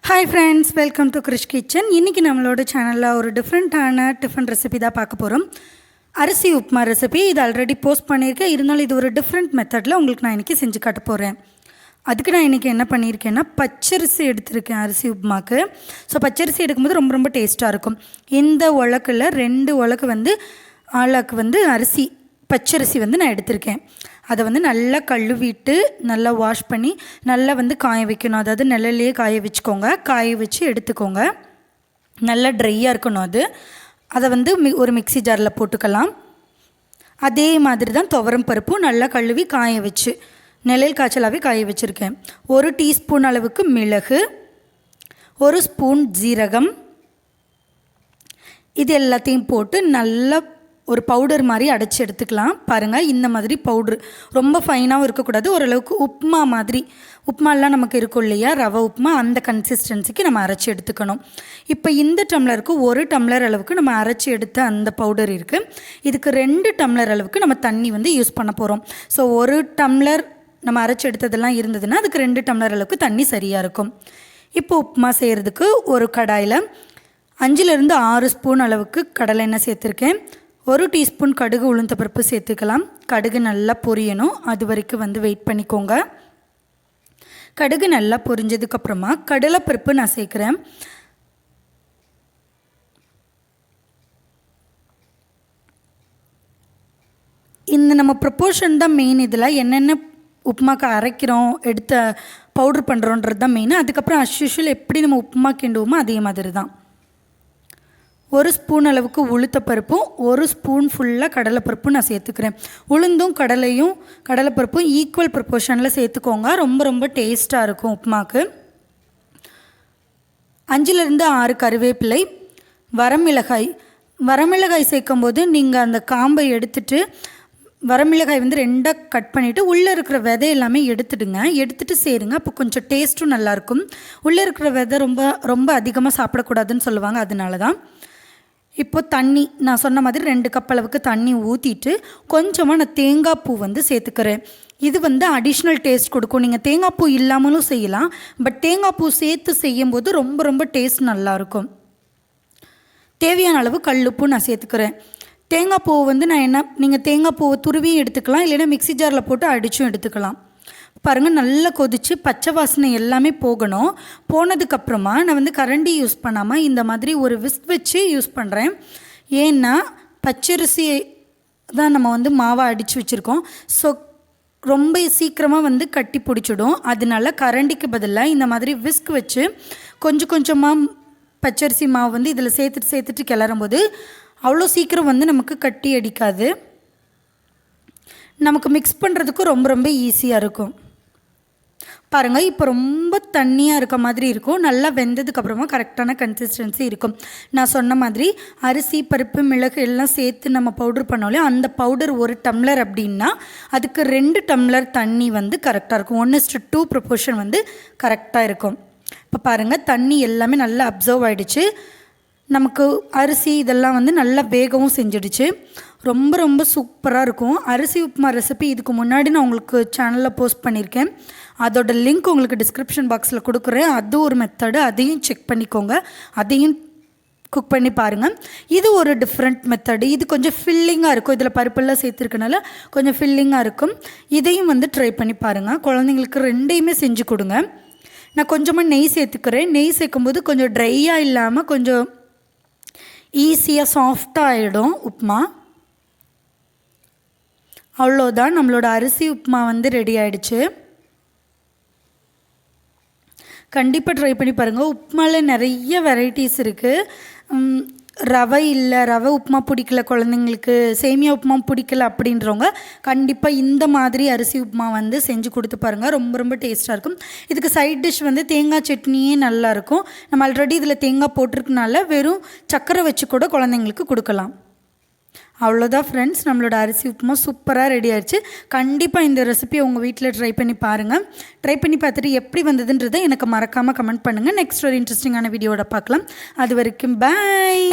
Hi friends, welcome to Krish kitchen. இன்றைக்கி நம்மளோட சேனலில் ஒரு டிஃப்ரெண்ட்டான டிஃபன் ரெசிபி தான் பார்க்க போகிறோம். அரிசி உப்புமா ரெசிபி. இது ஆல்ரெடி போஸ்ட் பண்ணியிருக்கேன். இருந்தாலும் இது ஒரு டிஃப்ரெண்ட் மெத்தடில் உங்களுக்கு நான் இன்றைக்கி செஞ்சு காட்ட போகிறேன். அதுக்கு நான் இன்றைக்கி என்ன பண்ணியிருக்கேன்னா, பச்சரிசி எடுத்திருக்கேன் அரிசி உப்புமாக்கு. ஸோ பச்சரிசி எடுக்கும்போது ரொம்ப ரொம்ப டேஸ்ட்டாக இருக்கும். இந்த உலக்கில் 2 உலக்கு ஆளாக்கு அரிசி பச்சரிசி நான் எடுத்திருக்கேன். அதை நல்லா கழுவிட்டு நல்லா வாஷ் பண்ணி நல்லா காய வைக்கணும். அதாவது நிழல்லையே காய வச்சுக்கோங்க. காய வச்சு எடுத்துக்கோங்க. நல்லா ட்ரையாக இருக்கணும். அதை ஒரு மிக்ஸி ஜாரில் போட்டுக்கலாம். அதே மாதிரி தான் துவரம் பருப்பும் நல்லா கழுவி காய வச்சு நிழல் காய்ச்சலாகவே காய வச்சுருக்கேன். 1 டீஸ்பூன் அளவுக்கு மிளகு, 1 ஸ்பூன் ஜீரகம், இது எல்லாத்தையும் போட்டு நல்லா ஒரு பவுடர் மாதிரி அடைச்சி எடுத்துக்கலாம். பாருங்கள், இந்த மாதிரி பவுட்ரு ரொம்ப ஃபைனாகவும் இருக்கக்கூடாது. ஓரளவுக்கு உப்புமா மாதிரி, உப்புமாலாம் நமக்கு இருக்கும் இல்லையா, ரவை உப்புமா, அந்த கன்சிஸ்டன்சிக்கு நம்ம அரைச்சி எடுத்துக்கணும். இப்போ இந்த டம்ளருக்கு 1 டம்ளர் அளவுக்கு நம்ம அரைச்சி எடுத்த அந்த பவுடர் இருக்குது. இதுக்கு 2 டம்ளர் அளவுக்கு நம்ம தண்ணி யூஸ் பண்ண போகிறோம். ஸோ 1 டம்ளர் நம்ம அரைச்சி எடுத்ததெல்லாம் இருந்ததுன்னா அதுக்கு 2 டம்ளர் அளவுக்கு தண்ணி சரியாக இருக்கும். இப்போ உப்புமா செய்கிறதுக்கு ஒரு கடாயில் 5லேருந்து 6 ஸ்பூன் அளவுக்கு கடலை எண்ணெய் சேர்த்துருக்கேன். 1 டீஸ்பூன் கடுகு உளுந்த பருப்பு சேர்த்துக்கலாம். கடுகு நல்லா பொரியணும். அது வரைக்கும் வெயிட் பண்ணிக்கோங்க. கடுகு நல்லா பொரிஞ்சதுக்கப்புறமா கடலைப்பருப்பு நான் சேர்க்குறேன். இந்த நம்ம ப்ரொப்போர்ஷன் தான் மெயின். இதில் என்னென்ன உப்புமாக்கு அரைக்கிறோம், எடுத்த பவுட்ரு பண்ணுறோன்றது தான் மெயின். அதுக்கப்புறம் அஸ்யூஷுவல் எப்படி நம்ம உப்புமா கிண்டுவோமோ அதே மாதிரி தான். 1 ஸ்பூன் அளவுக்கு உளுத்தப்பருப்பும் 1 ஸ்பூன் ஃபுல்லாக கடலைப்பருப்பும் நான் சேர்த்துக்கிறேன். உளுந்தும் கடலைப்பருப்பும் ஈக்குவல் ப்ரொப்போர்ஷனில் சேர்த்துக்கோங்க. ரொம்ப ரொம்ப டேஸ்ட்டாக இருக்கும் உப்புமாக்கு. 5லேருந்து 6 கருவேப்பிலை, வரமிளகாய் சேர்க்கும்போது நீங்கள் அந்த காம்பை எடுத்துட்டு வரமிளகாய் 2ஆக கட் பண்ணிவிட்டு உள்ளே இருக்கிற விதை எல்லாமே எடுத்துகிட்டு சேருங்க. அப்போ கொஞ்சம் டேஸ்ட்டும் நல்லாயிருக்கும். உள்ளே இருக்கிற விதை ரொம்ப ரொம்ப அதிகமாக சாப்பிடக்கூடாதுன்னு சொல்லுவாங்க, அதனால தான். இப்போது தண்ணி நான் சொன்ன மாதிரி 2 கப் அளவுக்கு தண்ணி ஊற்றிட்டு கொஞ்சமாக நான் தேங்காய் பூ சேர்த்துக்கிறேன். இது அடிஷ்னல் டேஸ்ட் கொடுக்கும். நீங்கள் தேங்காய் பூ இல்லாமலும் செய்யலாம். பட் தேங்காய் பூ சேர்த்து செய்யும்போது ரொம்ப ரொம்ப டேஸ்ட் நல்லாயிருக்கும். தேவையான அளவு கல்லுப்பு நான் சேர்த்துக்கிறேன். தேங்காய் பூவை நீங்கள் தேங்காய் பூவை துருவியும் எடுத்துக்கலாம், இல்லைன்னா மிக்ஸி ஜாரில் போட்டு அடித்தும் எடுத்துக்கலாம். பாருங்கள், நல்லா கொதித்து பச்சை வாசனை எல்லாமே போகணும். போனதுக்கப்புறமா நான் கரண்டி யூஸ் பண்ணாமல் இந்த மாதிரி ஒரு விஸ்க் வச்சு யூஸ் பண்ணுறேன். ஏன்னா பச்சரிசி தான் நம்ம மாவை அடித்து வச்சுருக்கோம். ஸோ ரொம்ப சீக்கிரமாக கட்டி பிடிச்சிடும். அதனால கரண்டிக்கு பதிலாக இந்த மாதிரி விஸ்க் வச்சு கொஞ்சம் கொஞ்சமாக பச்சரிசி மாவு இதில் சேர்த்துட்டு கிளறும்போது அவ்வளோ சீக்கிரம் நமக்கு கட்டி அடிக்காது. நமக்கு மிக்ஸ் பண்ணுறதுக்கும் ரொம்ப ரொம்ப ஈஸியாக இருக்கும். பாருங்கள், இப்போ ரொம்ப தண்ணியாக இருக்க மாதிரி இருக்கும். நல்லா வெந்ததுக்கப்புறமா கரெக்டான கன்சிஸ்டன்சி இருக்கும். நான் சொன்ன மாதிரி அரிசி, பருப்பு, மிளகு எல்லாம் சேர்த்து நம்ம பவுட்ரு பண்ணோம்லே, அந்த பவுடர் 1 டம்ளர் அப்படின்னா அதுக்கு 2 டம்ளர் தண்ணி கரெக்டாக இருக்கும். 1:2 ப்ரொப்போர்ஷன் கரெக்டாக இருக்கும். இப்போ பாருங்கள், தண்ணி எல்லாமே நல்லா அப்சர்வ் ஆகிடுச்சு. நமக்கு அரிசி இதெல்லாம் நல்லா வேகவும் செஞ்சிடுச்சு. ரொம்ப ரொம்ப சூப்பராக இருக்கும். அரிசி உப்புமா ரெசிபி இதுக்கு முன்னாடி நான் உங்களுக்கு சேனலில் போஸ்ட் பண்ணியிருக்கேன். அதோட லிங்க் உங்களுக்கு டிஸ்கிரிப்ஷன் பாக்ஸில் கொடுக்குறேன். அது ஒரு மெத்தடு, அதையும் செக் பண்ணிக்கோங்க. அதையும் குக் பண்ணி பாருங்கள். இது ஒரு டிஃப்ரெண்ட் மெத்தடு. இது கொஞ்சம் ஃபில்லிங்காக இருக்கும். இதில் பருப்பெல்லாம் சேர்த்துருக்கனால கொஞ்சம் ஃபில்லிங்காக இருக்கும். இதையும் ட்ரை பண்ணி பாருங்கள். குழந்தைங்களுக்கு 2யுமே செஞ்சு கொடுங்க. நான் கொஞ்சமாக நெய் சேர்த்துக்கிறேன். நெய் சேர்க்கும்போது கொஞ்சம் ட்ரையாக இல்லாமல் கொஞ்சம் ஈஸியாக சாஃப்டாக ஆகிடும் உப்புமா. அவ்வளோதான், நம்மளோட அரிசி உப்புமா ரெடி ஆகிடுச்சு. கண்டிப்பாக ட்ரை பண்ணி பாருங்கள். உப்புமாவில் நிறைய வெரைட்டிஸ் இருக்குது. ரவை உப்புமா பிடிக்கல குழந்தைங்களுக்கு, சேமியா உப்புமா பிடிக்கல அப்படின்றவங்க கண்டிப்பாக இந்த மாதிரி அரிசி உப்புமா செஞ்சு கொடுத்து பாருங்கள். ரொம்ப ரொம்ப டேஸ்ட்டாக இருக்கும். இதுக்கு சைட் டிஷ் தேங்காய் சட்னியே நல்லாயிருக்கும். நம்ம ஆல்ரெடி இதில் தேங்காய் போட்டிருக்கனால வெறும் சர்க்கரை வச்சு கூட குழந்தைங்களுக்கு கொடுக்கலாம். அவ்வளோதான் ஃப்ரெண்ட்ஸ், நம்மளோட அரிசி உப்புமா சூப்பராக ரெடி ஆயிடுச்சு. கண்டிப்பாக இந்த ரெசிபியை உங்கள் வீட்டில் ட்ரை பண்ணி பாருங்கள். ட்ரை பண்ணி பார்த்துட்டு எப்படி வந்ததுன்றதை எனக்கு மறக்காமல் கமெண்ட் பண்ணுங்கள். நெக்ஸ்ட் ஒரு இன்ட்ரெஸ்டிங்கான வீடியோட பார்க்கலாம். அது வரைக்கும் பாய்.